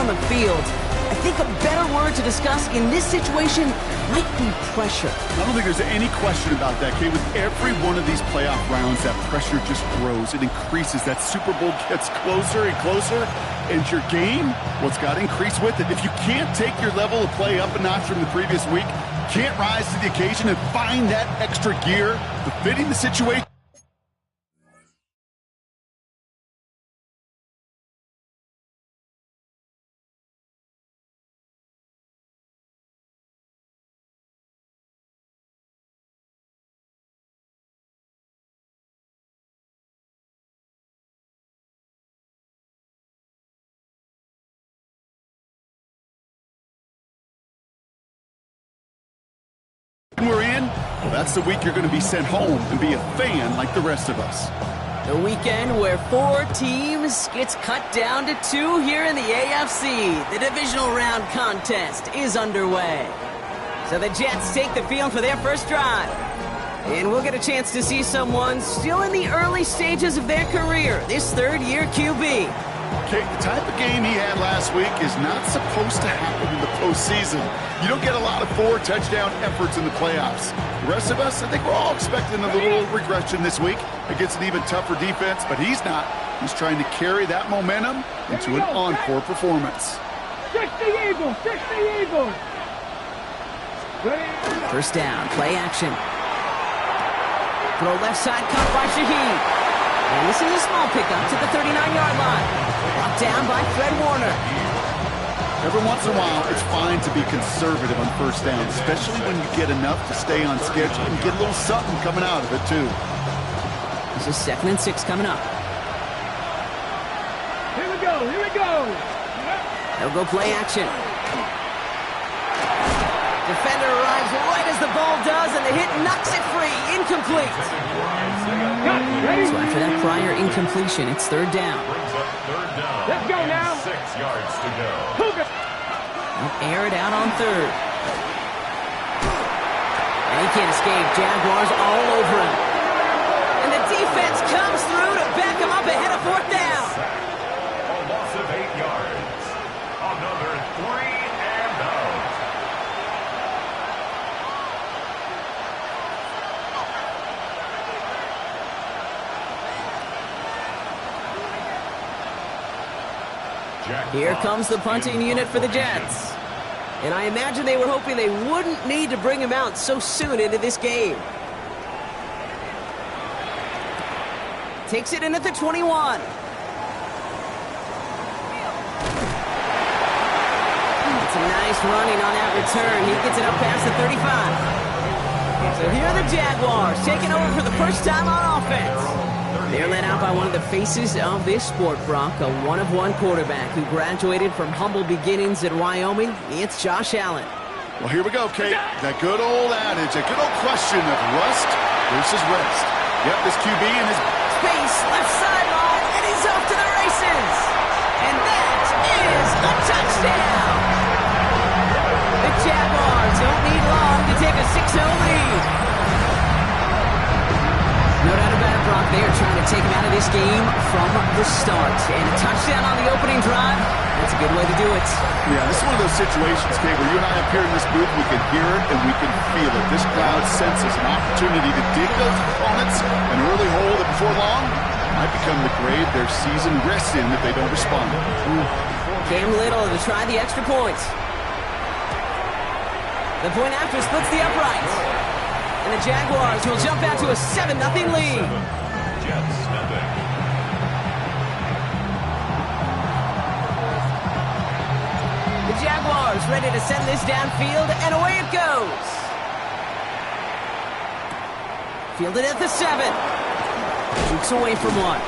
on the field. I think a better word to discuss in this situation might be pressure. I don't think there's any question about that, Kate. With every one of these playoff rounds, that pressure just grows. It increases. That Super Bowl gets closer and closer. And your game, well, it's got to increase with it. If you can't take your level of play up a notch from the previous week, can't rise to the occasion and find that extra gear befitting the situation. We're in, well, that's the week you're going to be sent home and be a fan like the rest of us. The weekend where 4 teams gets cut down to 2 here in the AFC. The divisional round contest is underway. So the Jets take the field for their first drive. And we'll get a chance to see someone still in the early stages of their career, this third-year QB. Okay, the type of game he had last week is not supposed to happen in the postseason. You don't get a lot of 4-touchdown efforts in the playoffs. The rest of us, I think we're all expecting a little regression this week against an even tougher defense, but he's not. He's trying to carry that momentum into an encore performance. 60 Eagles! 60 Eagles! First down, play action. Throw left side, caught by Shaheed. And this is a small pickup to the 39-yard line. Brought down by Fred Warner. Every once in a while, it's fine to be conservative on first down, especially when you get enough to stay on schedule and get a little something coming out of it, too. This is 2nd and 6 coming up. Here we go, here we go! They'll go play action. Defender arrives right as the ball does, and the hit knocks it free. Incomplete. So after that prior incompletion, it's 3rd down. Let's go now. 6 yards to go. They'll air it out on 3rd. And he can't escape. Jaguars all over him. And the defense comes through to back him up ahead of 4th down. A loss of 8 yards. Another 3 and out. Here comes the punting unit for the Jets. And I imagine they were hoping they wouldn't need to bring him out so soon into this game. Takes it in at the 21. It's a nice running on that return. He gets it up past the 35. So here are the Jaguars taking over for the first time on offense. They're led out by one of the faces of this sport, Brock, a one-of-one quarterback who graduated from humble beginnings at Wyoming. It's Josh Allen. Well, here we go, Kate. That good old adage, a good old question of rust versus rest. Yep, this QB in his space, left sideline, and he's off to the races. And that is a touchdown. The Jaguars don't need long to take a 6-0 lead. No doubt about it, Brock. They are trying to take him out of this game from the start. And a touchdown on the opening drive, that's a good way to do it. Yeah, this is one of those situations, Kate, where you and I up here in this booth, we can hear it and we can feel it. This crowd senses an opportunity to dig those opponents an early hole that before long might become the grave their season rests in if they don't respond. Cam Little to try the extra point. The point after splits the upright. And the Jaguars will jump out to a 7-0 lead. Jets nothing. The Jaguars ready to send this downfield, and away it goes. Fielded at the 7. Jukes away from one.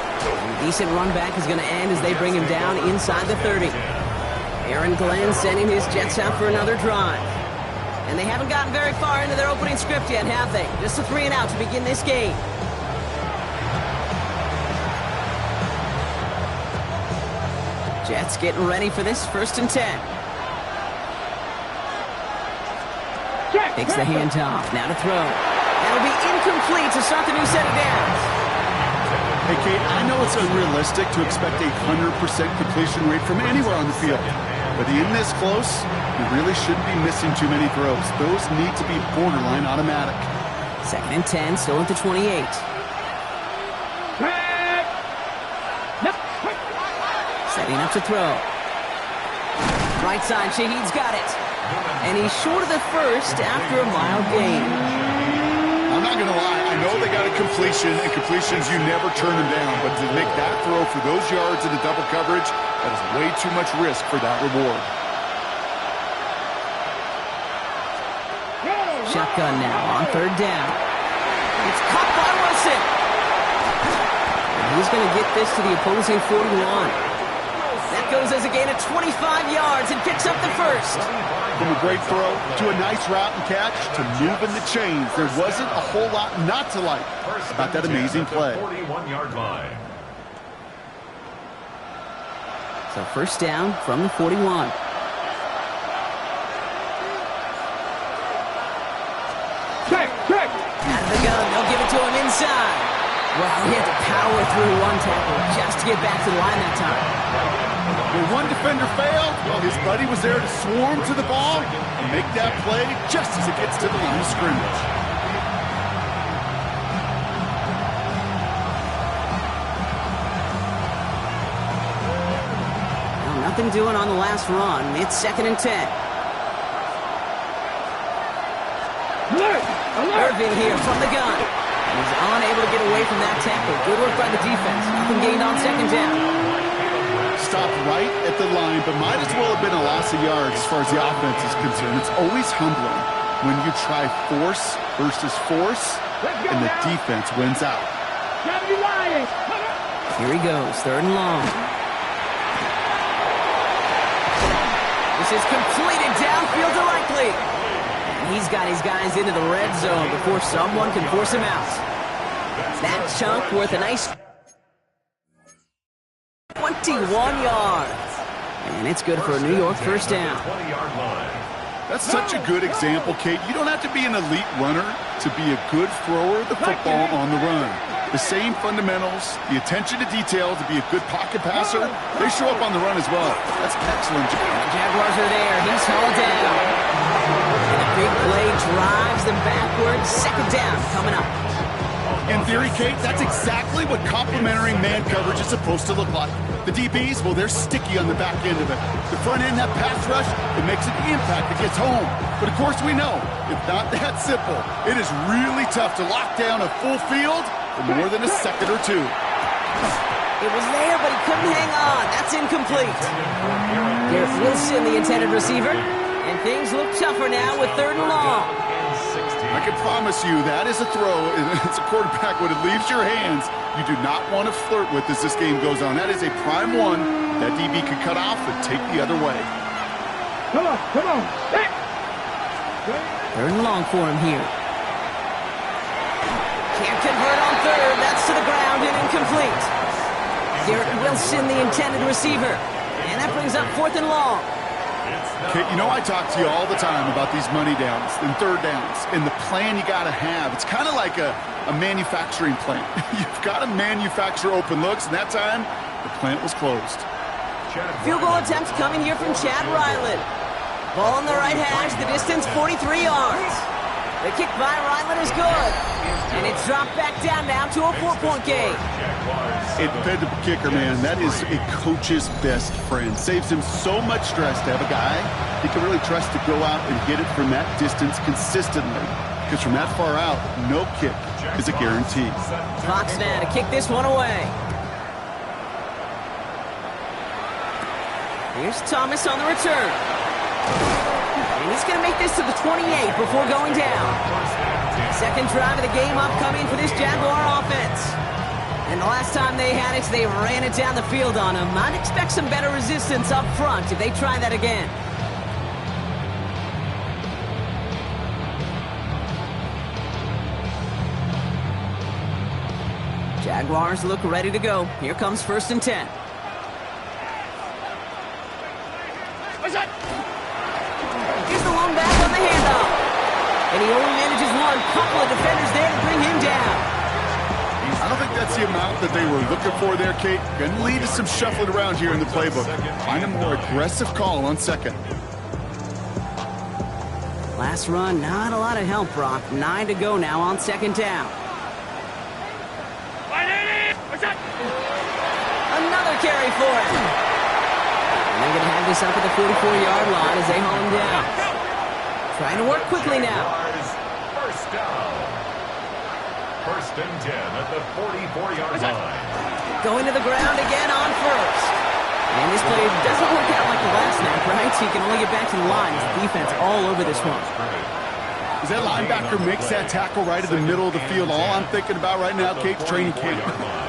Decent run back is going to end as they bring him down inside the 30. Aaron Glenn sending his Jets out for another drive. And they haven't gotten very far into their opening script yet, have they? Just a 3-and-out to begin this game. Jets getting ready for this 1st and 10. Takes the handoff. Now to throw. That'll be incomplete to start the new set of downs. Hey, Kate, I know it's unrealistic to expect a 100% completion rate from anywhere on the field. But in this close, you really shouldn't be missing too many throws. Those need to be borderline automatic. 2nd and 10, still at the 28. Setting up to throw. Right side, Shaheed's got it. And he's short of the first after a mild gain. I'm not going to lie. I know they got a completion, and completions, you never turn them down. But to make that throw for those yards into double coverage, that is way too much risk for that reward. Shotgun now on 3rd down. It's caught by Wilson. And he's going to get this to the opposing 41. That goes as a gain of 25 yards and picks up the first. From a great throw to a nice route and catch to moving the chains, there wasn't a whole lot not to like about that amazing play. 41-yard line. So 1st down from the 41. Check. Out of the gun, they'll give it to him inside. Well, he had to power through one tackle just to get back to the line that time. When one defender failed, well, his buddy was there to swarm to the ball and make that play just as it gets to the line of scrimmage. Well, nothing doing on the last run. It's 2nd and 10. Alert! Irving here from the gun. And he's unable to get away from that tackle. Good work by the defense. Nothing gained on 2nd down. Stopped right at the line, but might as well have been a loss of yards as far as the offense is concerned. It's always humbling when you try force versus force, and the defense wins out. Here he goes, 3rd and long. This is completed downfield to Likely. And he's got his guys into the red zone before someone can force him out. That chunk worth a nice 21 yards. And it's good for a New York 1st down. 20-yard line. That's such a good example, Kate. You don't have to be an elite runner to be a good thrower of the football on the run. The same fundamentals, the attention to detail to be a good pocket passer, they show up on the run as well. That's excellent. Jaguars are there. He's hauled down. And a big play drives them backwards. 2nd down coming up. In theory, Kate, that's exactly what complementary man coverage is supposed to look like. The DBs, well, they're sticky on the back end of it. The front end, that pass rush, it makes an impact. It gets home. But, of course, we know, it's not that simple. It is really tough to lock down a full field for more than a second or two. It was there, but he couldn't hang on. That's incomplete. Here's Wilson, the intended receiver. And things look tougher now with 3rd and long. I can promise you that is a throw, and it's a quarterback when it leaves your hands, you do not want to flirt with as this game goes on. That is a prime one that DB could cut off and take the other way. Come on. Hey. 3rd and long for him here. Can't convert on 3rd. That's to the ground and incomplete. Garrett Wilson, the intended receiver. And that brings up 4th and long. Kate, you know I talk to you all the time about these money downs and 3rd downs and the plan you got to have. It's kind of like a manufacturing plant. You've got to manufacture open looks, and that time, the plant was closed. Field goal attempts coming here from Chad Ryland. Ball on the right hash, the distance 43 yards. The kick by Ryland is good. And it's dropped back down now to a 4-point game. A dependable kicker, man, that is a coach's best friend. Saves him so much stress to have a guy he can really trust to go out and hit it from that distance consistently. Because from that far out, no kick is a guarantee. Fox now to kick this one away. Here's Thomas on the return. And he's going to make this to the 28 before going down. 2nd drive of the game upcoming for this Jaguar offense. And the last time they had it, they ran it down the field on him. I'd expect some better resistance up front if they try that again. Jaguars look ready to go. Here comes 1st and 10. Here's the lone back on the handoff. And he only manages one. Couple of defenders there to bring him down. A I don't think that's the amount that they were looking for there, Kate. Going to lead to some shuffling around here in the playbook. Find a more aggressive call on second. Last run, not a lot of help, Brock. 9 to go now on second down. Another carry for it. And they're going to have this up at the 44-yard line as they haul him down. Trying to work quickly now. First down. First and 10 at the 44-yard line. Going to the ground again on first. And this play doesn't work out like the last snap, right? So you can only get back to the line. The defense all over this one. As that linebacker makes that tackle right in the middle of the field, all I'm thinking about right now, Kate's training camp.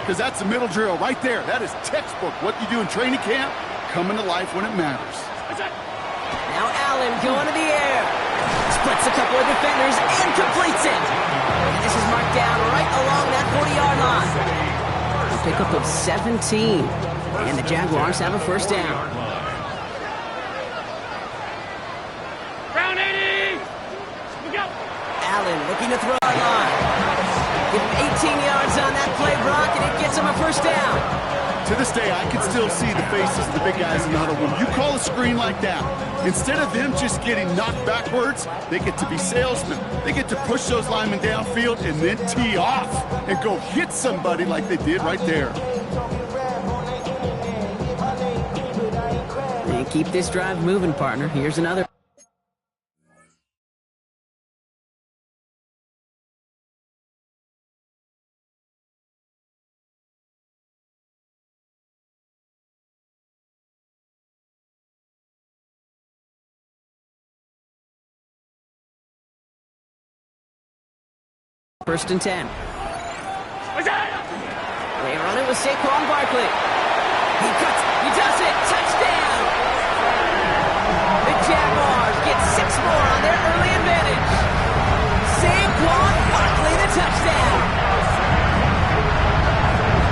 Because that's the middle drill right there. That is textbook. What you do in training camp, coming to life when it matters. Now Allen going to the air. Splits a couple of defenders and completes it. And this is marked down right along that 40-yard line. A pickup of 17. And the Jaguars have a first down. Round 80! Allen looking to throw a line. Give him 18 yards on that play, Brock, and it gets him a first down. To this day, I can still see the faces of the big guys in the huddle. When you call a screen like that, instead of them just getting knocked backwards, they get to be salesmen. They get to push those linemen downfield and then tee off and go hit somebody like they did right there. And keep this drive moving, partner. Here's another. First and 10. They run it with Saquon Barkley. He cuts, he does it, touchdown! The Jaguars get 6 more on their early advantage. Saquon Barkley, the touchdown!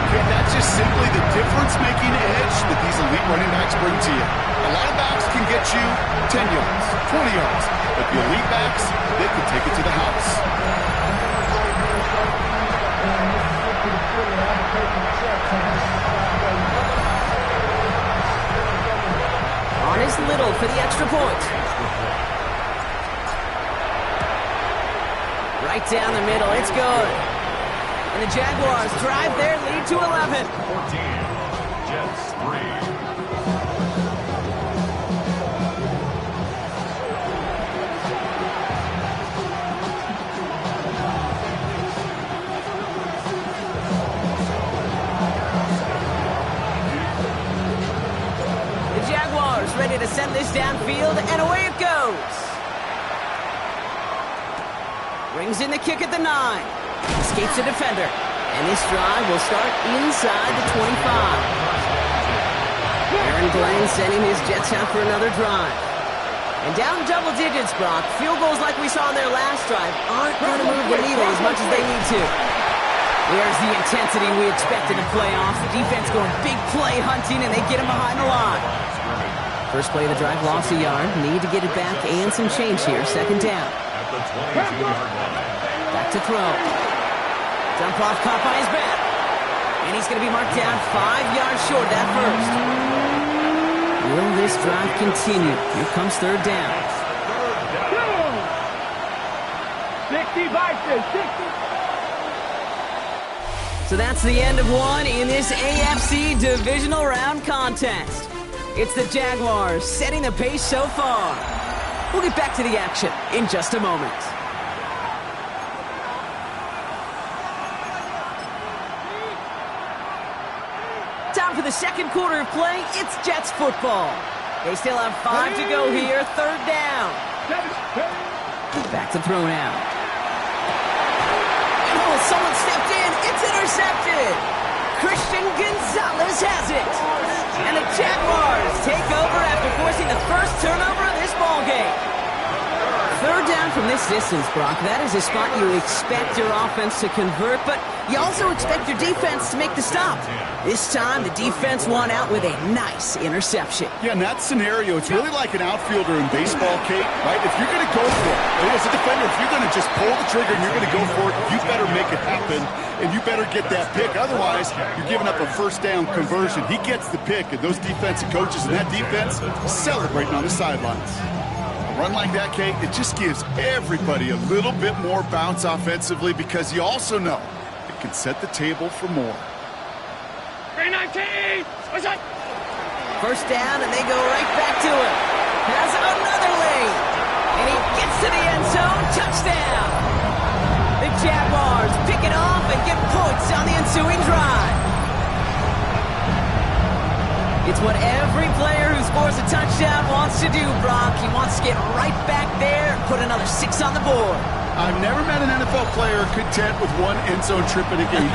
Okay, that's just simply the difference-making edge that these elite running backs bring to you. A lot of backs can get you 10 yards, 20 yards, but the elite backs, they can take it to the house. On is Little for the extra point. Right down the middle, it's good. And the Jaguars drive their lead to 11. 14, Jets 3. Ready to send this downfield, and away it goes. Brings in the kick at the 9. Escapes a defender. And this drive will start inside the 25. Aaron Glenn sending his Jets out for another drive. And down double digits, Brock. Field goals like we saw on their last drive aren't going to move the needle as much as they need to. There's the intensity we expected in playoffs. The defense going big play hunting, and they get him behind the line. First play of the drive, lost a yard. Need to get it back and some change here. Second down. At the 22-yard line. Back to throw. Dump off, caught by his back. And he's going to be marked down 5 yards short that first. Will this drive continue? Here comes third down. 60 vices, 60. So that's the end of one in this AFC divisional round contest. It's the Jaguars setting the pace so far. We'll get back to the action in just a moment. Time for the second quarter of play. It's Jets football. They still have 5 to go here. Third down. Back to throw now. Oh, someone stepped in. It's intercepted. Christian Gonzalez has it. And the Jaguars take over after forcing the first turnover of this ballgame. Third down from this distance, Brock, that is a spot you expect your offense to convert, but you also expect your defense to make the stop. This time, the defense won out with a nice interception. Yeah, in that scenario, it's really like an outfielder in baseball, Kate, right? If you're going to go for it, as a defender, if you're going to just pull the trigger and you're going to go for it, you better make it happen, and you better get that pick. Otherwise, you're giving up a first down conversion. He gets the pick, and those defensive coaches and that defense celebrating on the sidelines. Run like that, Kate, it just gives everybody a little bit more bounce offensively because you also know it can set the table for more. 319! First down, and they go right back to him. Has another lane, and he gets to the end zone. Touchdown! The Jaguars pick it off and get points on the ensuing drive. It's what every player who scores a touchdown wants to do, Brock. He wants to get right back there and put another 6 on the board. I've never met an NFL player content with one end zone trip in a game.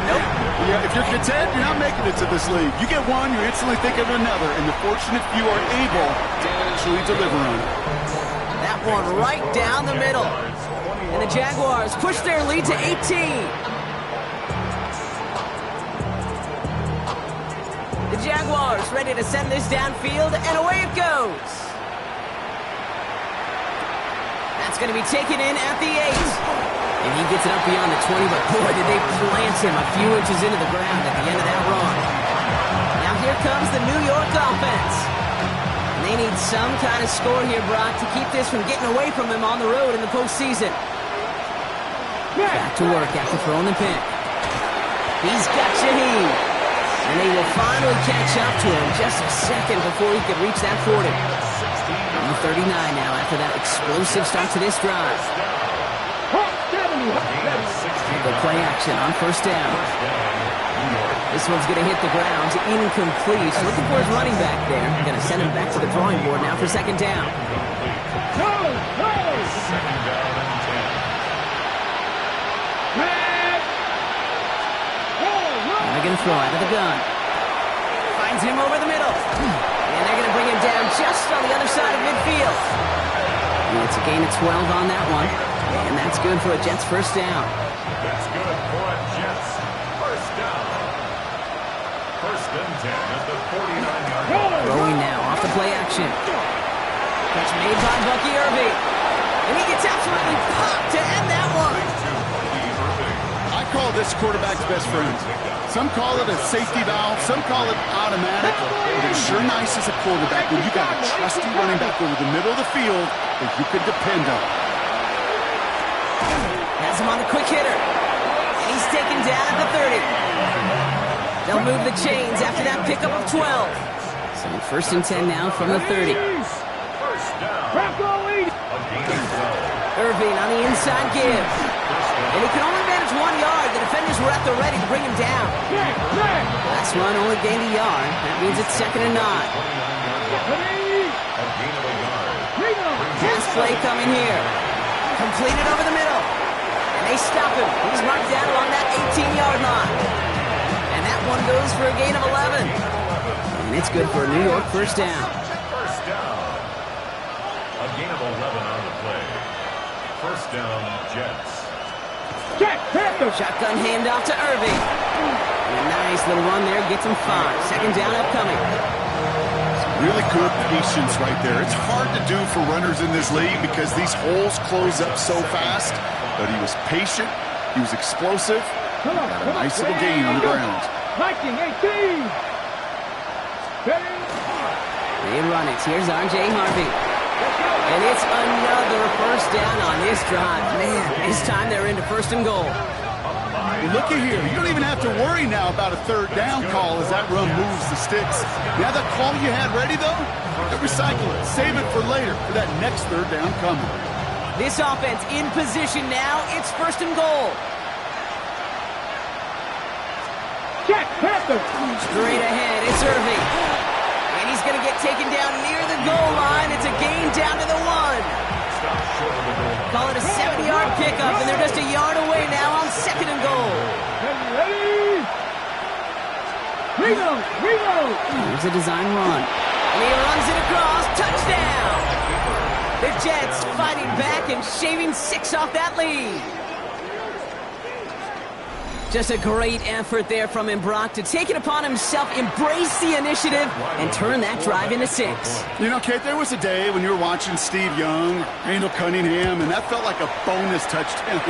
Nope. Yeah, if you're content, you're not making it to this league. You get one, you instantly think of another, and the fortunate few are able to actually deliver on it. That one right down the middle. And the Jaguars push their lead to 18. The Jaguars ready to send this downfield, and away it goes. That's going to be taken in at the 8. And he gets it up beyond the 20, but boy, did they plant him a few inches into the ground at the end of that run. Now here comes the New York offense. And they need some kind of score here, Brock, to keep this from getting away from them on the road in the postseason. Back to work after throwing the pick. He's got Shaheed. And they will finally catch up to him just a second before he could reach that 40. On 39 now after that explosive start to this drive. The play action on first down. This one's going to hit the ground. Incomplete. Looking for his running back there. Going to send him back to the drawing board now for second down. They're going to throw out of the gun. Finds him over the middle. And they're going to bring him down just on the other side of midfield. And it's a gain of 12 on that one. And that's good for a Jets first down. That's good for a Jets first down. First and 10 at the 49-yard line. Throwing now off the play action. Catch made by Bucky Irving. And he gets absolutely popped to end that one. I call this quarterback's best friend. Some call it a safety valve, some call it automatic, but it's sure nice as a quarterback when you got a trusty running back over the middle of the field that you can depend on. Has him on a quick hitter. And he's taken down at the 30. They'll move the chains after that pickup of 12. So first and 10 now from the 30. First down. Irving on the inside give. And he can only manage 1 yard. The defenders were at the ready to bring him down. Last run only gained a yard. That means it's second and 9. Pass play coming here. Completed over the middle. And they stop him. He's marked down along that 18-yard line. And that one goes for a gain of 11. And it's good for a New York first down. First down. A gain of 11 on the play. First down, Jets. Shotgun handoff to Irving. And a nice little run there gets him 5. Second down upcoming. Really good patience right there. It's hard to do for runners in this league because these holes close up so fast. But he was patient. He was explosive. Got a nice little gain on the ground. They run it. Here's R.J. Harvey. And it's another first down on this drive. Man, this time they're into first and goal. Well, look at here. You don't even have to worry now about a third down call as that run moves the sticks. Now that call you had ready, though, recycle it. Save it for later for that next third down coming. This offense in position now. It's first and goal. Straight ahead, it's Irving. And he's going to get taken down near the goal line. It's a gain down to the 1. Call it a 70-yard pickup, and they're just a yard away now on second and goal. Here's a design run. And he runs it across. Touchdown! The Jets fighting back and shaving 6 off that lead. Just a great effort there from him, Brock, to take it upon himself, embrace the initiative, and turn that drive into 6. You know, Kate, there was a day when you were watching Steve Young, Randall Cunningham, and that felt like a bonus touchdown.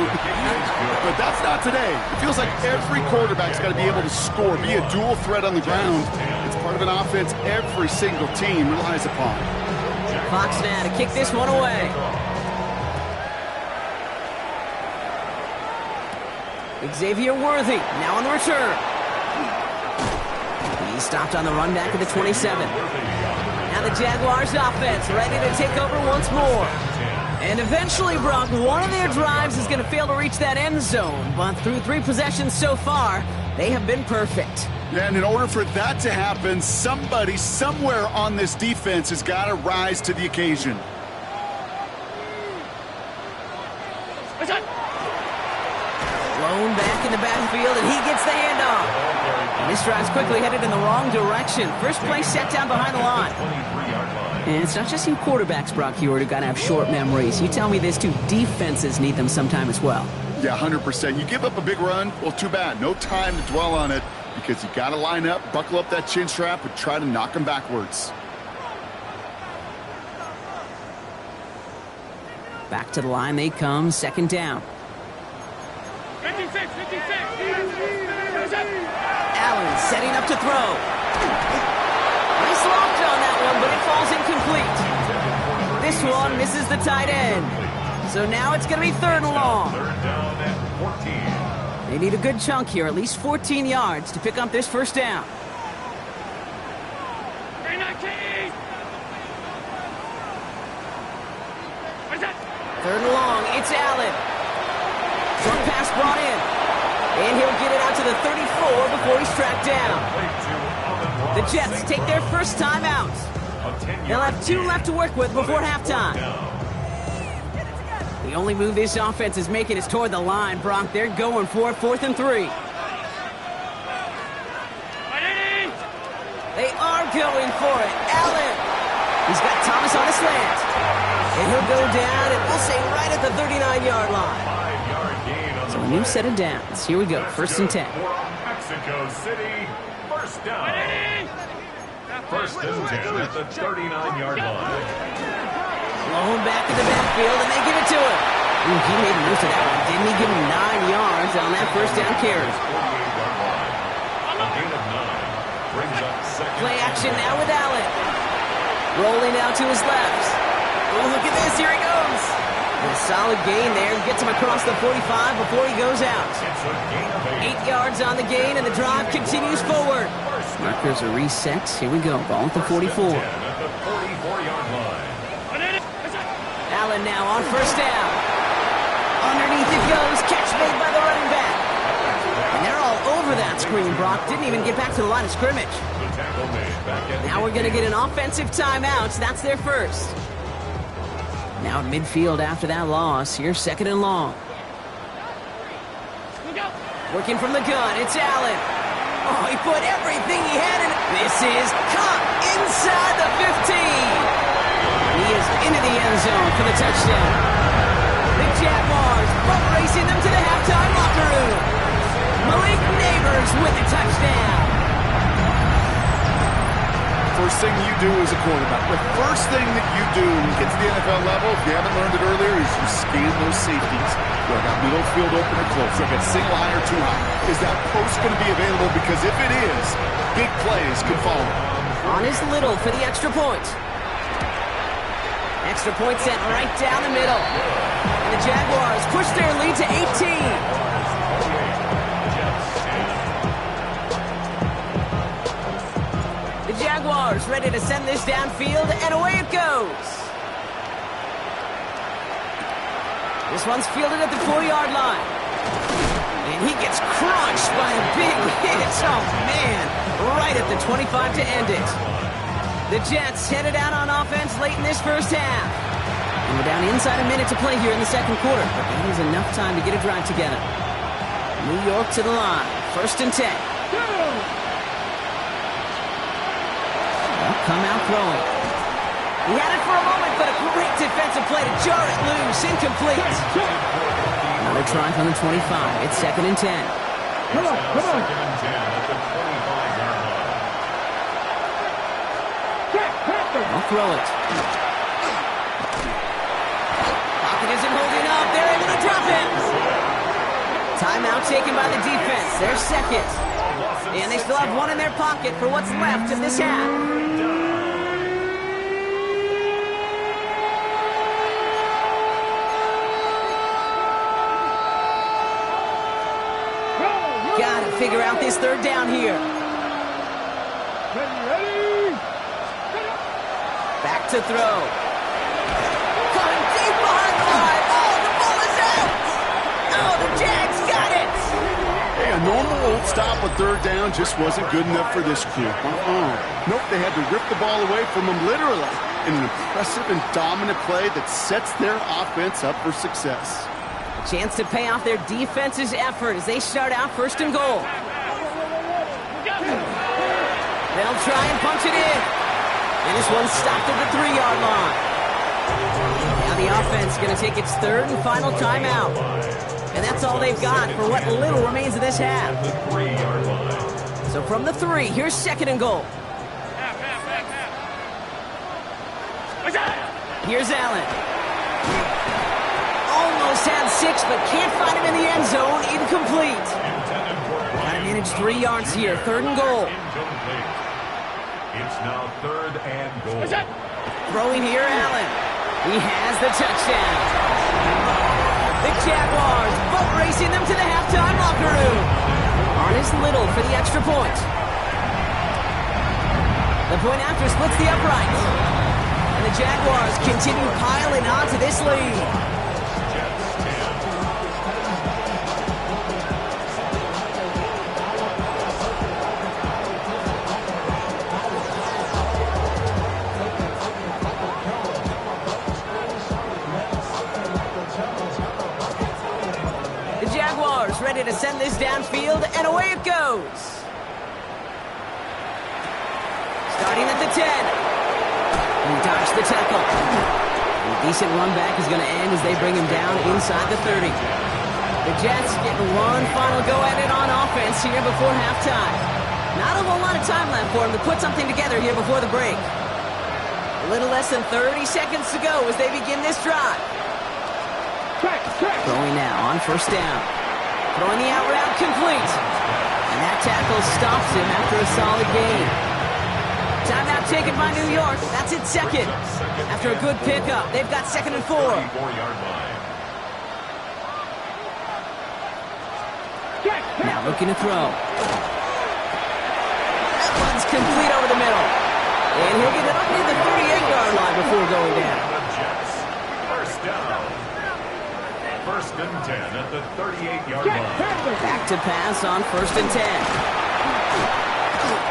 But that's not today. It feels like every quarterback's got to be able to score, be a dual threat on the ground. It's part of an offense every single team relies upon. Fox now to kick this one away. Xavier Worthy now on the return. He stopped on the run back at the 27. Now the Jaguars offense ready to take over once more. And eventually, Brock, one of their drives is going to fail to reach that end zone. But through 3 possessions so far, they have been perfect. Yeah, and in order for that to happen, somebody somewhere on this defense has got to rise to the occasion. Blown back in the backfield, and he gets the handoff. And this drive's quickly headed in the wrong direction. First play set down behind the line. And it's not just you quarterbacks, Brock Hewitt, who got to have short memories. You tell me this too, defenses need them sometime as well. Yeah, 100%. You give up a big run, well, too bad. No time to dwell on it because you got to line up, buckle up that chin strap, and try to knock them backwards. Back to the line they come, second down. 56, 56. Allen setting up to throw. Nice launch on that one, but it falls incomplete. This one misses the tight end. So now it's going to be 3rd and long. Third down at 14. They need a good chunk here, at least 14 yards to pick up this first down. 319. What's that? 3rd and long, it's Allen. Short pass brought in. And he'll get it out to the 34 before he's tracked down. The Jets take their first time out. They'll have 2 left to work with before halftime. The only move this offense is making is toward the line, Brock. They're going for it, 4th and 3. They are going for it. Allen. He's got Thomas on a slant. And he'll go down, and we'll say right at the 39-yard line. 5-yard gain on So a new set of downs. Here we go, 1st and 10. Mexico City, first down. First and 10 at the 39-yard line. Blown back in the backfield, and they give it to him. Ooh, he made most of that one, didn't he? Give him 9 yards on that first down carry. 48-yard line. A gain of 9 brings up second. Play action now with Allen. Rolling out to his left. Oh, look at this, here he goes. And a solid gain there, gets him across the 45 before he goes out. It's a gain of 8. 8 yards on the gain, and the drive continues forward. Markers are reset. Here we go, ball at the 44. At the 44-yard line. Allen now on first down. Underneath it goes. Catch made by the running back. And they're all over that screen, Brock. Didn't even get back to the line of scrimmage. The tackle made back at Now we're going to get an offensive timeout. That's their first. Now at midfield after that loss. Here's 2nd and long. Working from the gun. It's Allen. Oh, he put everything he had in. This is caught inside the 15. He is into the end zone for the touchdown. The Jaguars bump racing them to the halftime locker room. Malik Neighbors with the touchdown. First thing you do as a quarterback, the first thing that you do when you get to the NFL level, if you haven't learned it earlier, is you scan those safeties. Do I got middle field open or close? Do I got single high or too high? Is that post going to be available? Because if it is, big plays can follow. On is Little for the extra point. Extra point sent right down the middle. And the Jaguars push their lead to 18. The Jaguars ready to send this downfield, and away it goes. This one's fielded at the 4-yard line. And he gets crushed by a big hit. Oh, man. Right at the 25 to end it. The Jets headed out on offense late in this first half. And we're down inside a minute to play here in the second quarter. But that is enough time to get a drive together. New York to the line. 1st and 10. They'll come out throwing. He had it for a moment, but a Great defensive play to jar it loose. Incomplete. Another try from the 25. It's 2nd and 10. Come on. 2nd and 10 at the 25-yard line. I'll throw it. Pocket isn't holding up. They're able to drop it. Timeout taken by the defense. They're second. And they still have one in their pocket for what's left of this half. Got to figure out this 3rd down here. Back to throw. Coming deep behind the line. Oh, the ball is out. Oh, the Jags got it. Hey, a normal old stop with 3rd down just wasn't good enough for this crew. Nope, they had to rip the ball away from them literally in an impressive and dominant play that sets their offense up for success. A chance to pay off their defense's effort as they start out 1st and goal. They'll try and punch it in. And this one's stopped at the 3-yard line. Now the offense going to take its 3rd and final timeout. And that's all they've got for what little remains of this half. The 3-yard line. So from the 3, here's 2nd and goal. Here's Allen. Almost had 6, but can't find him in the end zone. Incomplete. Gotta manage 3 yards here. 3rd and goal. Incomplete. It's now 3rd and goal. Throwing here, Allen. He has the touchdown. The Jaguars boat racing them to the halftime locker room. Arnis Little for the extra point. The point after splits the uprights. And the Jaguars continue piling on to this lead. Ready to send this downfield, and away it goes. Starting at the 10. He dodged the tackle. A decent run back is going to end as they bring him down inside the 30. The Jets getting one final go at it on offense here before halftime. Not a whole lot of time left for him to put something together here before the break. A little less than 30 seconds to go as they begin this drive. Throwing now on 1st down. Throwing the out route complete. And that tackle stops him after a solid gain. Timeout taken by New York. That's its 2nd. After a good pickup, they've got 2nd and 4. 34-yard line. Now looking to throw. That one's complete over the middle. And he'll get it up near the 38-yard line before going down. The Jets. 1st down. 1st and 10 at the 38-yard line. Back to pass on 1st and 10.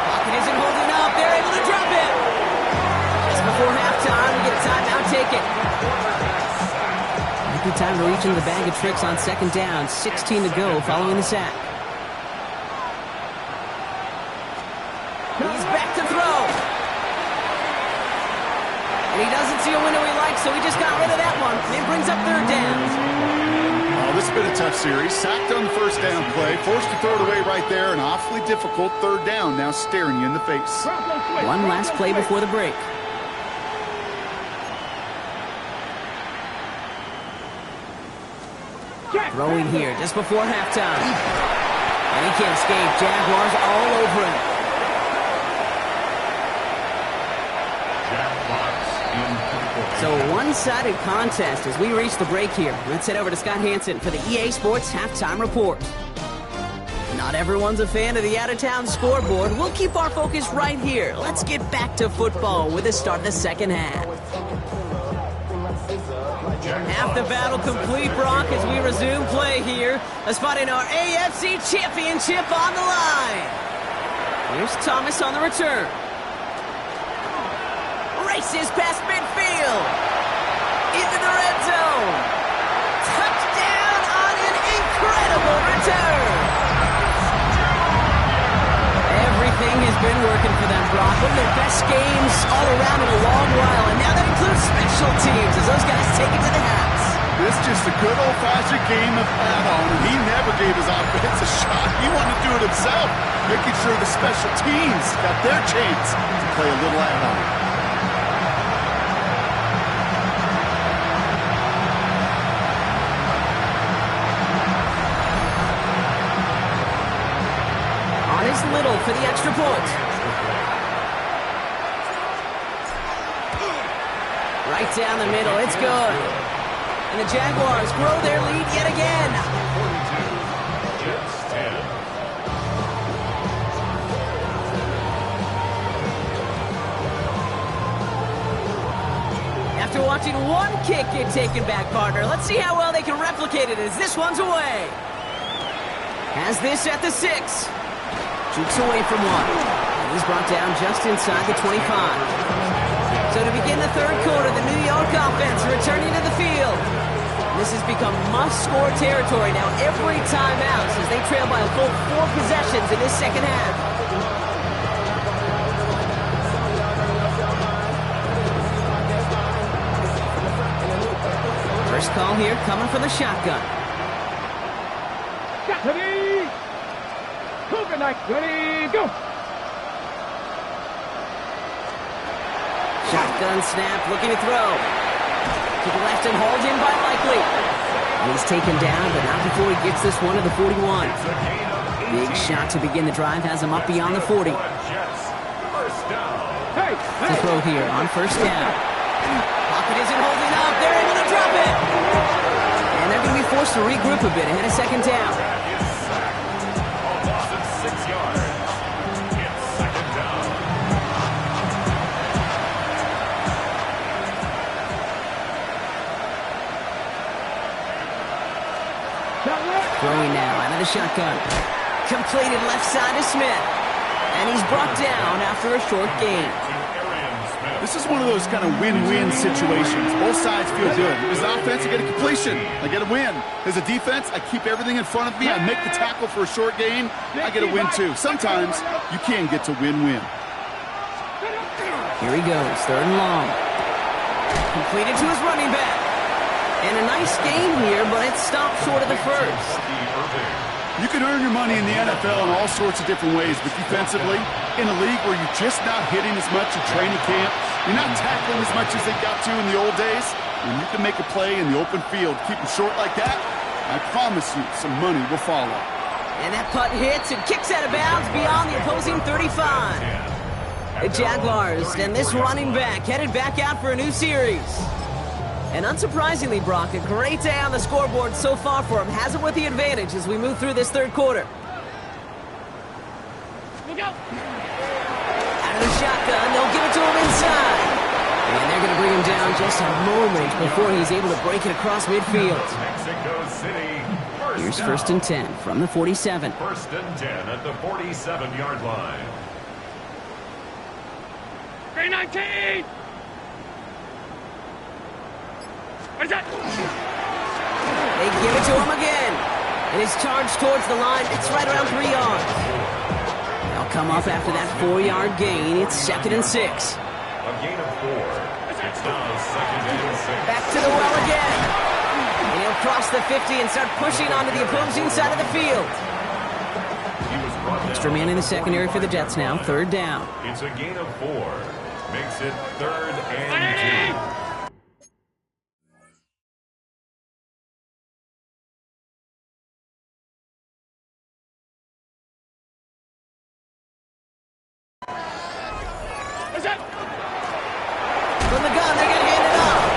Pocket isn't holding up. They're able to drop it. Just before halftime, we get a timeout taken. Good time to reach into the bag of tricks on 2nd down. 16 to go following the sack. He's back to throw. And he doesn't see a window he likes, so he just got rid of that one. And it brings up 3rd down. Oh, this has been a tough series. Sacked on the 1st down play. Forced to throw it away right there. An awfully difficult 3rd down now staring you in the face. One last play before the break. Throwing here just before halftime. And he can't escape. Jaguars all over him. So a one-sided contest as we reach the break here. Let's head over to Scott Hansen for the EA Sports Halftime Report. Not everyone's a fan of the out-of-town scoreboard. We'll keep our focus right here. Let's get back to football with the start of the 2nd half. Half the battle complete, Brock, as we resume play here. A spot in our AFC Championship on the line. Here's Thomas on the return. Races past midfield. Into the red zone. Touchdown on an incredible return. Everything has been working for them, Brock. One of their best games all around in a long while, and now that includes special special teams as those guys take it to the house. This is just a good old-fashioned game of add-on. He never gave his offense a shot. He wanted to do it himself, making sure the special teams got their chance to play a little add-on. On is Little for the extra point. Right down the middle, it's good. And the Jaguars grow their lead yet again. 42, Jets 10. After watching one kick get taken back, partner, let's see how well they can replicate it as this one's away. Has this at the 6. Jukes away from one. And he's brought down just inside the 25. So to begin the third quarter, the New York offense returning to the field. This has become must-score territory now every time out as they trail by a full 4 possessions in this second half. First call here coming from the shotgun. Ready! Coconut, ready, go! Shotgun snap, looking to throw. To the left and hauled in by Likely. And he's taken down, but not before he gets this one to the 41. Big shot to begin the drive has him up beyond the 40. To throw here on first down. Pocket isn't holding up. They're able to drop it. And they're going to be forced to regroup a bit ahead of second down. Throwing now out of the shotgun. Completed left side to Smith. And he's brought down after a short gain. This is one of those kind of win-win situations. Both sides feel good. As an offense, I get a completion. I get a win. As a defense, I keep everything in front of me. I make the tackle for a short gain. I get a win too. Sometimes you can get to win-win. Here he goes, third and long. Completed to his running back. And a nice game here, but it stopped short of the first. You can earn your money in the NFL in all sorts of different ways, but defensively, in a league where you're just not hitting as much in training camp, you're not tackling as much as they got to in the old days, when you can make a play in the open field, keep them short like that, I promise you some money will follow. And that punt hits and kicks out of bounds beyond the opposing 35. The Jaguars and this running back headed back out for a new series. And unsurprisingly, Brock, a great day on the scoreboard so far for him. Has him with the advantage as we move through this third quarter. Look out! Out of the shotgun, they'll give it to him inside. And they're going to bring him down just a moment before he's able to break it across midfield. Mexico City. Here's first and 10 from the 47. First and 10 at the 47-yard line. 319! Where's that? They give it to him again. And his charge towards the line, it's right around 3 yards. They'll come up after that 4-yard gain. It's second and 6. A gain of 4. It's now second and 6. Back to the well again. And he'll cross the 50 and start pushing onto the opposing side of the field. Extra man in the secondary for the Jets now. Third down. It's a gain of 4. Makes it third and 2. From the gun, they're going to hand it off.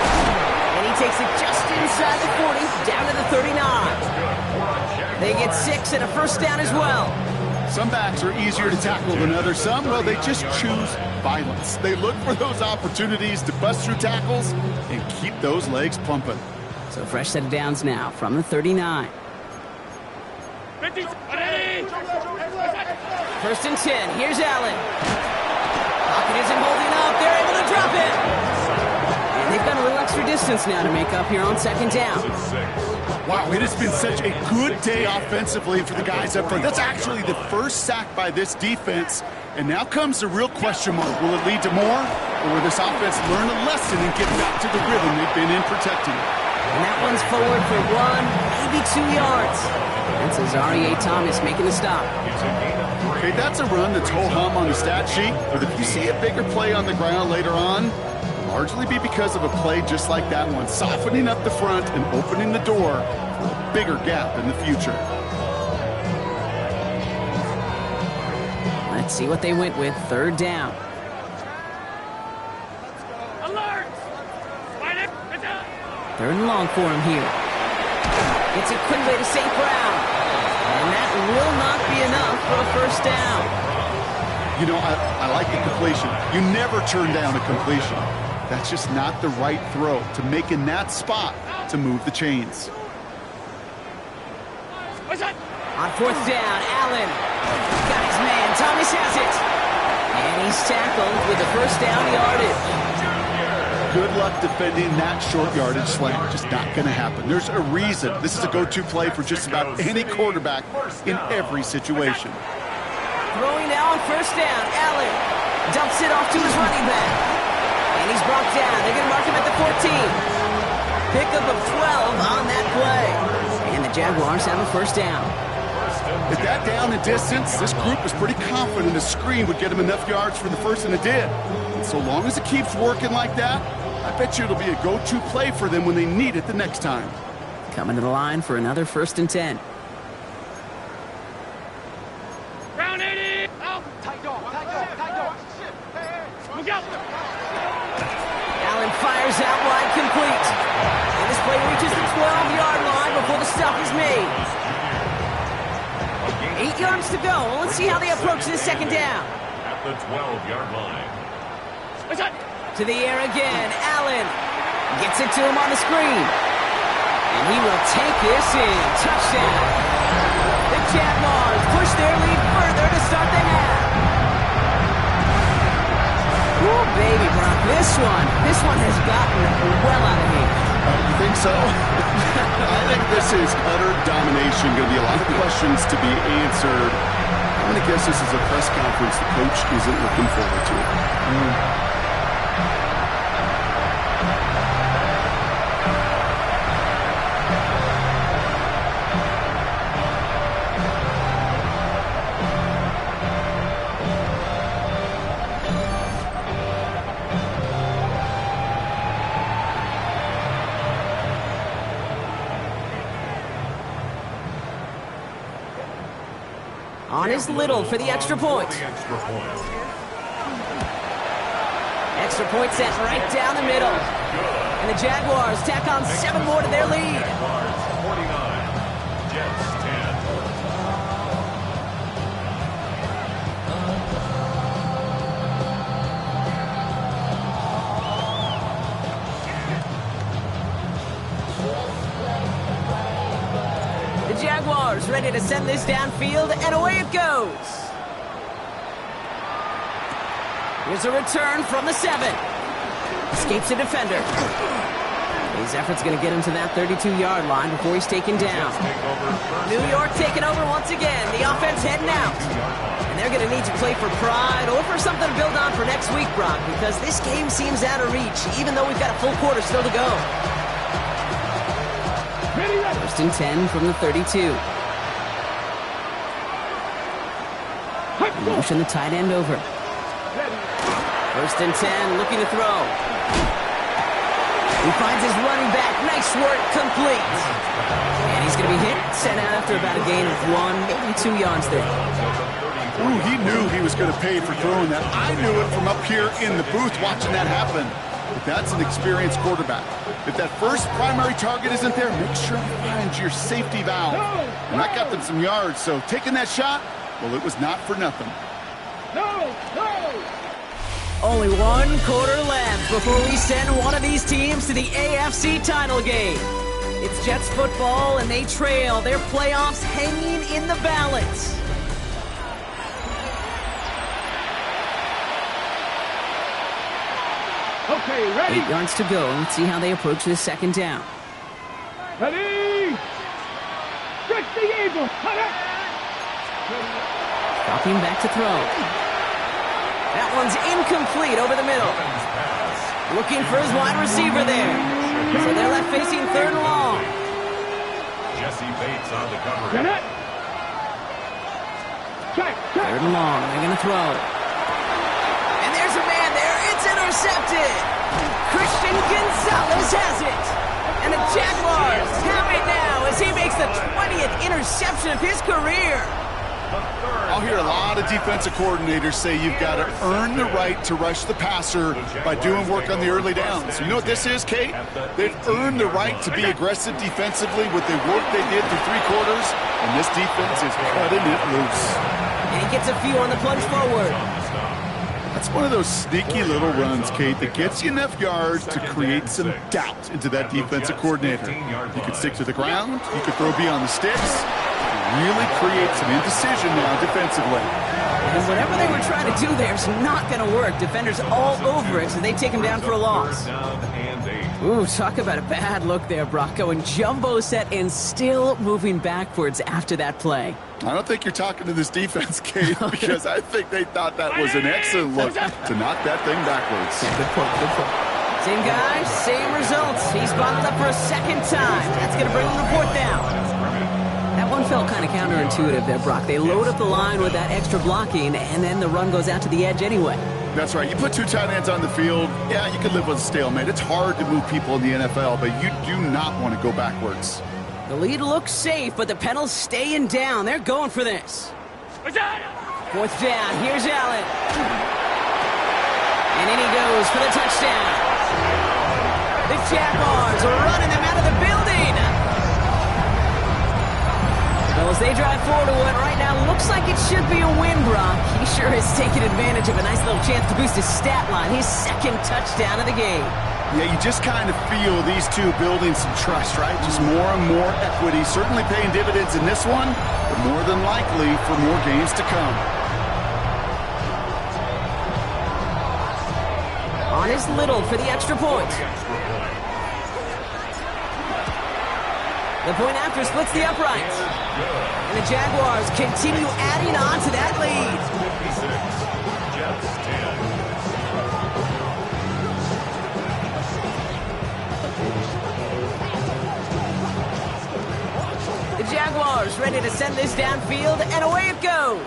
And he takes it just inside the 40, down to the 39. They get 6 and a first down as well. Some backs are easier to tackle than others. Some, well, they just choose violence. They look for those opportunities to bust through tackles and keep those legs pumping. So fresh set of downs now from the 39. 50, ready! First and 10, here's Allen. Pocket isn't holding up, they're able to drop it. And they've got a little extra distance now to make up here on second down. Wow, it has been such a good day offensively for the guys up front. That's actually the first sack by this defense. And now comes the real question mark. Will it lead to more? or will this offense learn a lesson and get back to the rhythm they've been in protecting it? And that one's forward for 1, maybe 2 yards. That's Azareye'h Thomas making the stop. Okay, that's a run that's ho-hum on the stat sheet, but if you see a bigger play on the ground later on, it'll largely be because of a play just like that one, softening up the front and opening the door for a bigger gap in the future. Let's see what they went with. 3rd down. Alert! 3rd and long for him here. Gets it quickly to St. Brown. And that will not be enough for a 1st down. You know, I like the completion. You never turn down a completion. That's just not the right throw to make in that spot to move the chains. On 4th down, Allen got his man. Thomas has it. And he's tackled with the 1st down yardage. Good luck defending that short yardage slant. Just not going to happen. There's a reason. This is a go-to play for just about any quarterback in every situation. Throwing now on 1st down. Allen dumps it off to his running back. And he's brought down. They're going to mark him at the 14. Pickup of 12 on that play. And the Jaguars have a 1st down. At that down and distance, this group was pretty confident a screen would get him enough yards for the 1st, and it did. And so long as it keeps working like that, I bet you it'll be a go-to play for them when they need it the next time. Coming to the line for another 1st and 10. Round 80! Out! Tight dog, tight dog, tight dog. Look out! Allen fires out wide, complete. And this play reaches the 12-yard line before the stop is made. 8 yards to go. Let's see how they approach this 2nd down. At the 12-yard line. To the air again. Allen gets it to him on the screen. And he will take this in. Touchdown. The Jaguars push their lead further to start the half. Ooh, baby, Brock. This one has gotten well out of hand. You think so? I think this is utter domination. Going to be a lot of questions to be answered. I'm going to guess this is a press conference the coach isn't looking forward to. On is Little for the extra point. Extra point set right down the middle. And the Jaguars tack on 7 more to their lead. 49, Jets 10. The Jaguars ready to send this downfield, and away it goes. Here's a return from the 7. Escapes a defender. His effort's going to get him to that 32-yard line before he's taken down. New York taking over once again. The offense heading out. And they're going to need to play for pride or for something to build on for next week, Brock, because this game seems out of reach, even though we've got a full quarter still to go. 1st and 10 from the 32. Motion the tight end over. 1st and 10, looking to throw. He finds his running back. Nice work, complete. And he's going to be hit, sent out after about a gain of 1, maybe 2 yards there. Ooh, he knew he was going to pay for throwing that. I knew it from up here in the booth watching that happen. But that's an experienced quarterback. If that first primary target isn't there, make sure you find your safety valve. And that got them some yards, so taking that shot, well, it was not for nothing. Only 1 quarter left before we send one of these teams to the AFC title game. It's Jets football, and they trail. Their playoffs hanging in the balance. Okay, ready? 8 yards to go. Let's see how they approach this 2nd down. Ready? Stretch the eagle. Dropping back to throw. That one's incomplete over the middle. Looking for his wide receiver there. So they're left facing third and long. Jesse Bates on the cover. Third and long. They're going to throw. And there's a man there. It's intercepted. Christian Gonzalez has it. And the Jaguars have it now as he makes the 20th interception of his career. I'll hear a lot of defensive coordinators say you've got to earn the right to rush the passer by doing work on the early downs. You know what this is, Kate? They've earned the right to be aggressive defensively with the work they did through 3 quarters, and this defense is cutting it loose. And he gets a few on the plunge forward. That's one of those sneaky little runs, Kate, that gets you enough yards to create some doubt into that defensive coordinator. You could stick to the ground, you could throw beyond the sticks, really create some indecision now defensively. And whatever they were trying to do there is not going to work. Defenders all over it, so they take him down for a loss. Ooh, talk about a bad look there, Brock. Going jumbo set and still moving backwards after that play. I don't think you're talking to this defense, Kate, because I think they thought that was an excellent look to knock that thing backwards. Good point, good point. Same guy, same results. He's bottled up for a second time. That's going to bring him to 4th down. That one felt kind of counterintuitive there, Brock. They load up the line with that extra blocking, and then the run goes out to the edge anyway. That's right. You put 2 tight ends on the field, yeah, you can live with a stalemate. It's hard to move people in the NFL, but you do not want to go backwards. The lead looks safe, but the pedal's staying down. They're going for this. 4th down. Here's Allen. And in he goes for the touchdown. The Jaguars are running them out of the building. Well, as they drive forward to what right now looks like it should be a win, Brock. He sure has taken advantage of a nice little chance to boost his stat line. His 2nd touchdown of the game. Yeah, you just kind of feel these two building some trust, right? Just more and more equity. Certainly paying dividends in this one, but more than likely for more games to come. On is Little for the extra point. The point after splits the uprights. And the Jaguars continue adding on to that lead. The Jaguars ready to send this downfield, and away it goes.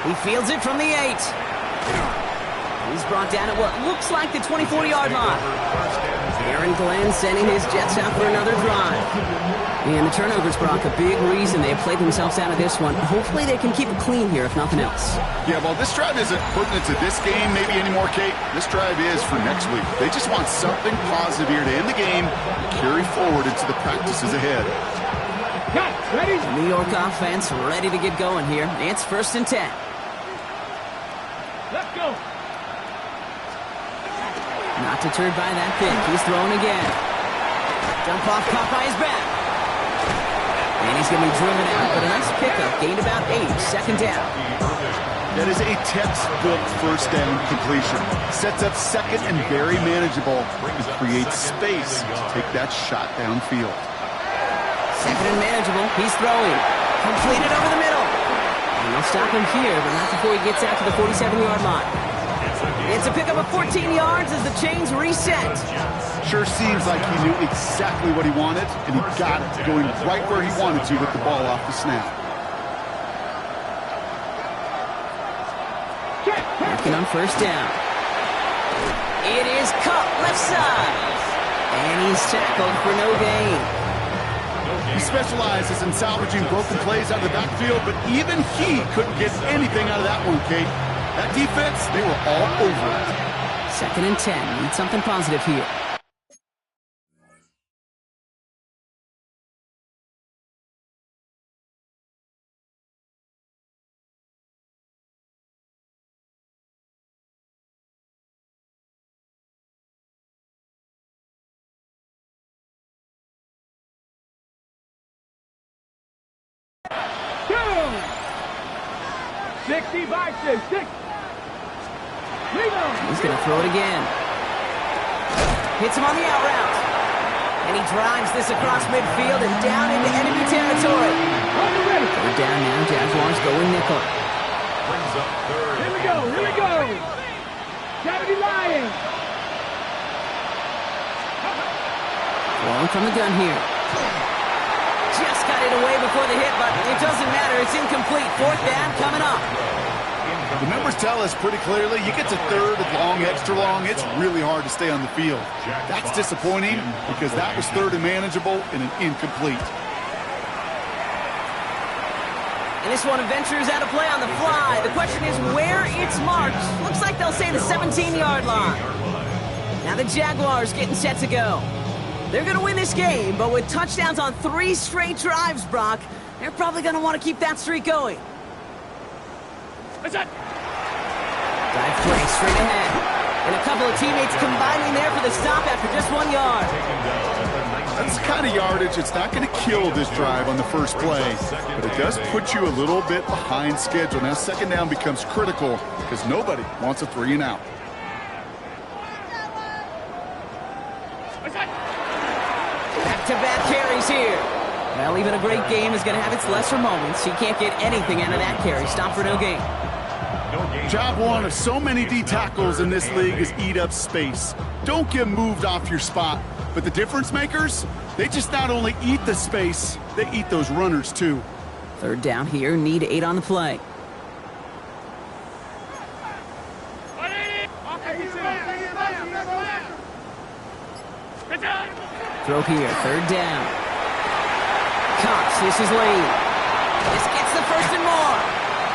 He fields it from the 8. He's brought down at what looks like the 24-yard line. Aaron Glenn sending his Jets out for another drive. And the turnovers, Brock, a big reason they have played themselves out of this one. Hopefully they can keep it clean here, if nothing else. Yeah, well, this drive isn't putting it to this game maybe anymore, Kate. This drive is for next week. They just want something positive here to end the game and carry forward into the practices ahead. Ready? The New York offense ready to get going here. It's 1st and 10. Let's go. Not deterred by that pick. He's throwing again. Dump off caught by his back. And he's going to be driven out, but a nice pickup. Gained about 8. 2nd down. That is a textbook 1st down completion. Sets up 2nd and very manageable. And creates space to take that shot downfield. 2nd and manageable. He's throwing. Completed over the middle. And they'll stop him here, but not before he gets out to the 47-yard line. It's a pickup of 14 yards as the chains reset. Sure seems like he knew exactly what he wanted, and he got it, going right where he wanted to with the ball off the snap. Working on 1st down. It is caught left side. And he's tackled for no gain. He specializes in salvaging broken plays out of the backfield, but even he couldn't get anything out of that one, Kate. That defense, they were all over it. 2nd and 10. Need something positive here. Two. 60 by 6. He's going to throw it again. Hits him on the out route. And he drives this across midfield and down into enemy territory. They're down now. Jaguars going nickel. brings up third. Here we go, here we go. Gravity Lions. Throwing from the gun here. Just got it away before the hit, but it doesn't matter. It's incomplete. Fourth down coming up. The numbers tell us pretty clearly, you get to third and long, extra long, it's really hard to stay on the field. That's disappointing because that was third and manageable and an incomplete. And this one ventures out of play on the fly. The question is where it's marked. Looks like they'll say the 17-yard line. Now the Jaguars getting set to go. They're going to win this game, but with touchdowns on 3 straight drives, Brock, they're probably going to want to keep that streak going. Dive play straight ahead. And a couple of teammates combining there for the stop after just 1 yard. That's the kind of yardage, it's not going to kill this drive on the first play, but it does put you a little bit behind schedule. Now second down becomes critical because nobody wants a 3 and out. Back-to-back carries here. Well, even a great game is going to have its lesser moments. He can't get anything out of that carry. Stop for no gain. Job one of so many D tackles in this league is eat up space. Don't get moved off your spot. But the difference makers, they just not only eat the space, they eat those runners too. Third down here, need 8 on the play. Throw here, third down. Cox, this is Lane. This gets the first and more.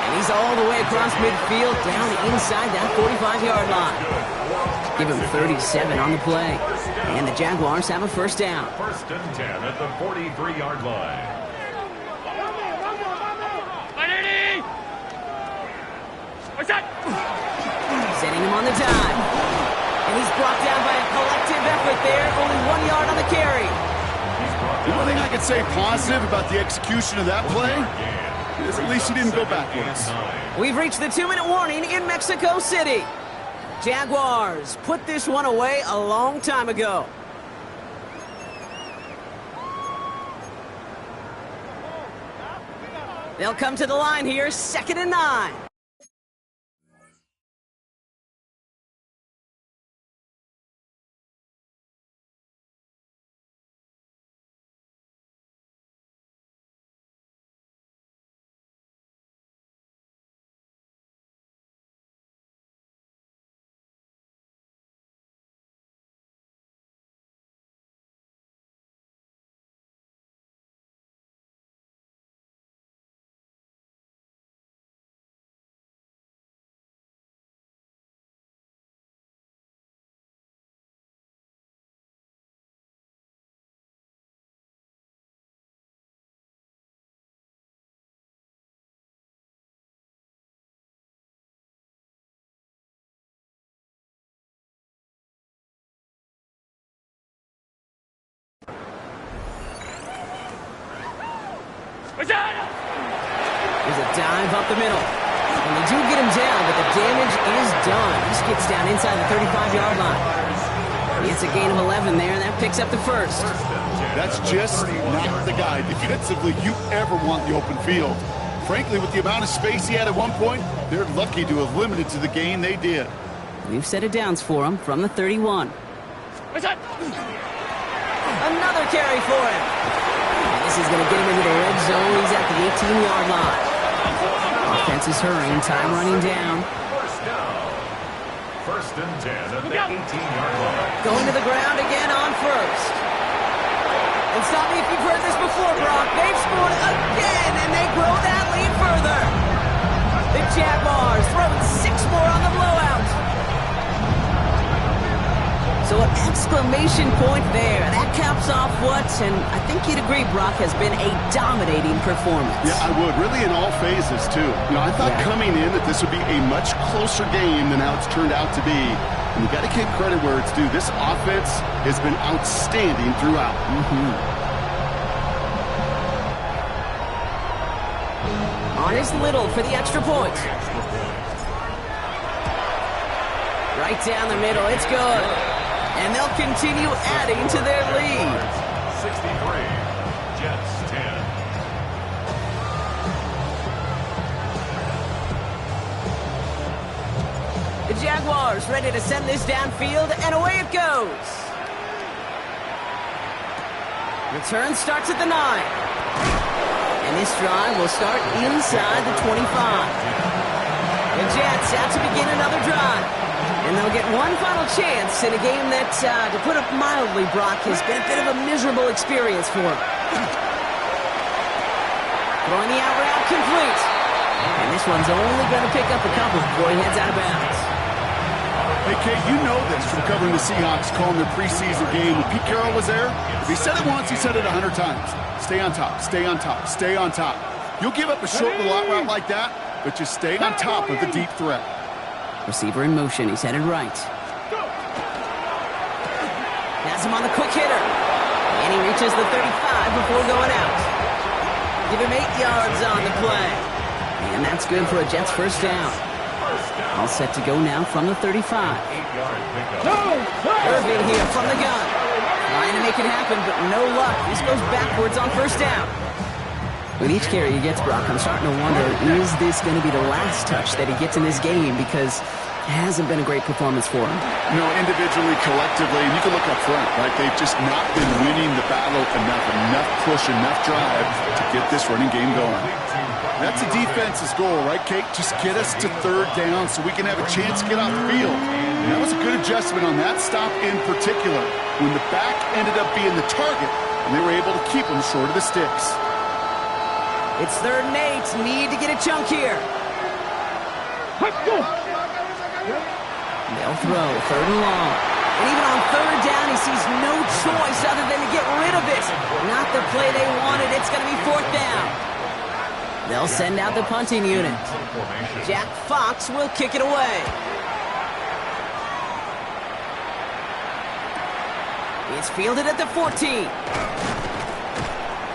And he's all the way across midfield, down inside that 45-yard line. Give him 37 on the play. And the Jaguars have a first down. First and 10 at the 43-yard line. Setting him on the dive. And he's brought down by a collective effort there. Only 1 yard on the carry. The one thing I could say positive about the execution of that play is at least he didn't go backwards. We've reached the 2-minute warning in Mexico City. Jaguars put this one away a long time ago. They'll come to the line here, 2nd and 9. There's a dive up the middle. And they do get him down, but the damage is done. He gets down inside the 35-yard line. It's a gain of 11 there, and that picks up the first. That's just not the guy defensively you ever want the open field. Frankly, with the amount of space he had at one point, they're lucky to have limited to the gain they did. We've set it downs for him from the 31. Another carry for him. And this is going to get him into the red zone. He's at the 18-yard line. Offense is hurrying, time running down. First and 10 at the 18-yard line. Going to the ground again on first. And stop me if you've heard this before, Brock. They've scored again, and they grow that lead further. The Jaguars throwing 6 more on the blowout. So an exclamation point there. That caps off what, and I think you'd agree, Brock, has been a dominating performance. Yeah, I would. Really in all phases, too. You know, I thought coming in that this would be a much closer game than how it's turned out to be. And you got to give credit where it's due. This offense has been outstanding throughout. On is Little for the extra point. Right down the middle. It's good. And they'll continue adding to their lead. 63, Jets 10. The Jaguars ready to send this downfield, and away it goes. Return starts at the 9. And this drive will start inside the 25. The Jets out to begin another drive. And they'll get one final chance in a game that, to put it mildly, Brock, has been a bit of a miserable experience for them. Throwing the out route complete. And this one's only going to pick up a couple before he heads out of bounds. Hey, Kate, you know this from covering the Seahawks, calling their preseason game. When Pete Carroll was there, if he said it once, he said it 100 times. Stay on top, stay on top, stay on top. You'll give up a short little out route like that, but just stay on top of the deep threat. Receiver in motion. He's headed right. Has him on the quick hitter. And he reaches the 35 before going out. Give him 8 yards on the play. And that's good for a Jets first down. All set to go now from the 35. Irvin here from the gun. Trying to make it happen, but no luck. This goes backwards on first down. With each carry he gets, Brock, I'm starting to wonder, is this going to be the last touch that he gets in this game? Because it hasn't been a great performance for him. No, individually, collectively, and you can look up front, right? They've just not been winning the battle enough push, enough drive to get this running game going. That's a defense's goal, right, Kate? Just get us to third down so we can have a chance to get off the field. And that was a good adjustment on that stop in particular, when the back ended up being the target, and they were able to keep him short of the sticks. It's 3rd and 8. Need to get a chunk here. Let's go. They'll throw 3rd and long. And even on 3rd down, he sees no choice other than to get rid of it. Not the play they wanted. It's going to be 4th down. They'll send out the punting unit. Jack Fox will kick it away. It's fielded at the 14.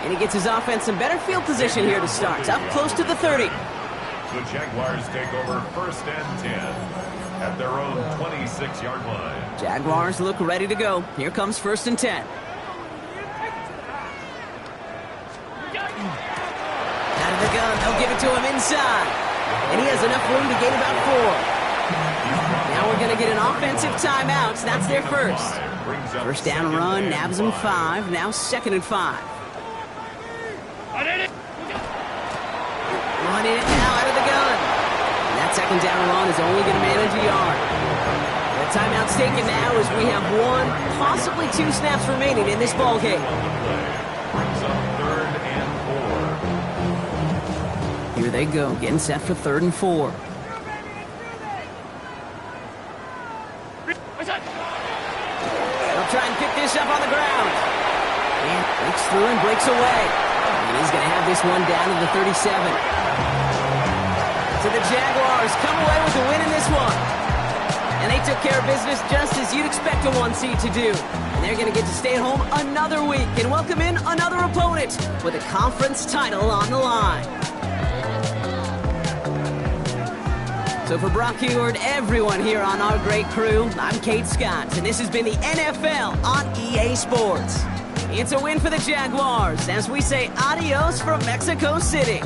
And he gets his offense in better field position here to start. Up close to the 30. The Jaguars take over 1st and 10 at their own 26-yard line. Jaguars look ready to go. Here comes 1st and 10. Out of the gun, they'll give it to him inside. And he has enough room to gain about 4. Now we're going to get an offensive timeout. That's their first. First down run, nabs him 5. Now 2nd and 5. Running it now out of the gun. And that 2nd down run is only going to manage a yard. The timeout's taken now as we have 1, possibly 2 snaps remaining in this ball game. Brings up 3rd and 4. Here they go, getting set for 3rd and 4. They'll try and pick this up on the ground. And breaks through and breaks away. And he's going to have this one down to the 37. So the Jaguars come away with a win in this one. And they took care of business just as you'd expect a 1 seed to do. And they're going to get to stay at home another week and welcome in another opponent with a conference title on the line. So for Brock Heward, everyone here on our great crew, I'm Kate Scott, and this has been the NFL on EA Sports. It's a win for the Jaguars as we say adios from Mexico City.